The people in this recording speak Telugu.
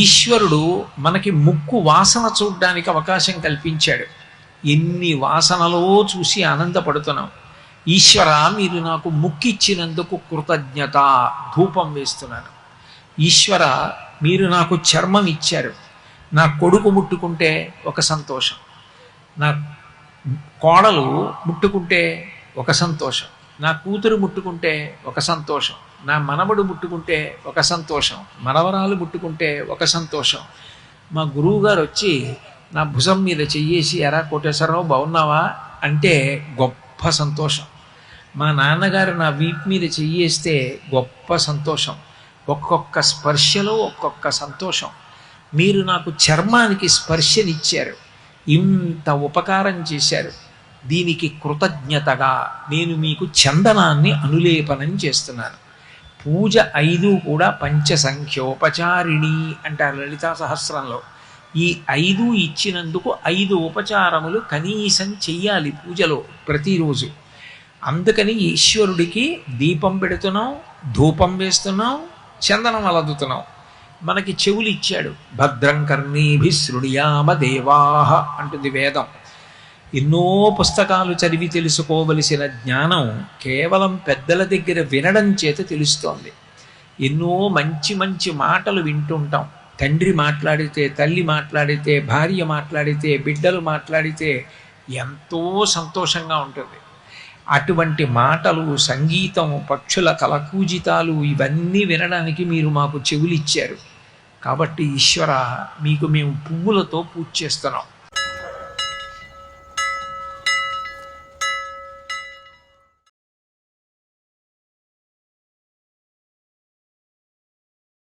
ఈశ్వరుడు మనకి ముక్కు వాసన చూడడానికి అవకాశం కల్పించాడు. ఎన్ని వాసనలో చూసి ఆనందపడుతున్నాం. ఈశ్వర, మీరు నాకు ముక్కిచ్చినందుకు కృతజ్ఞత, ధూపం వేస్తున్నాను. ఈశ్వర, మీరు నాకు చర్మం ఇచ్చారు. నా కొడుకు ముట్టుకుంటే ఒక సంతోషం, నా కోడలు ముట్టుకుంటే ఒక సంతోషం, నా కూతురు ముట్టుకుంటే ఒక సంతోషం, నా మనవడు ముట్టుకుంటే ఒక సంతోషం, మనవరాలు ముట్టుకుంటే ఒక సంతోషం. మా గురువుగారు వచ్చి నా భుజం మీద చెయ్యేసి, ఎరా కోటేశ్వరరావు బాగున్నావా అంటే గొప్ప సంతోషం. మా నాన్నగారు నా వీపు మీద చెయ్యేస్తే గొప్ప సంతోషం. ఒక్కొక్క స్పర్శలో ఒక్కొక్క సంతోషం. మీరు నాకు చర్మానికి స్పర్శనిచ్చారు, ఇంత ఉపకారం చేశారు. దీనికి కృతజ్ఞతగా నేను మీకు చందనాన్ని అనులేపనం చేస్తున్నాను. పూజ 5 కూడా పంచసంఖ్యోపచారిణి అంటారు లలితా సహస్రంలో. ఈ 5 ఇచ్చినందుకు 5 ఉపచారములు కనీసం చెయ్యాలి పూజలో ప్రతిరోజు. అందుకని ఈశ్వరుడికి దీపం పెడుతున్నాం, ధూపం వేస్తున్నాం, చందనం అలదుతున్నాం. మనకి చెవులు ఇచ్చాడు. భద్రం కర్ణీభి శృణుయామ దేవాహ అంటుంది వేదం. ఎన్నో పుస్తకాలు చదివి తెలుసుకోవలసిన జ్ఞానం కేవలం పెద్దల దగ్గర వినడం చేత తెలుస్తోంది. ఎన్నో మంచి మంచి మాటలు వింటుంటాం. తండ్రి మాట్లాడితే, తల్లి మాట్లాడితే, భార్య మాట్లాడితే, బిడ్డలు మాట్లాడితే ఎంతో సంతోషంగా ఉంటుంది. అటువంటి మాటలు, సంగీతం, పక్షుల కలకూజితాలు ఇవన్నీ వినడానికి మీరు మాకు చెవులిచ్చారు. కాబట్టి ఈశ్వర, మీకు మేము పువ్వులతో పూజ చేస్తున్నాం.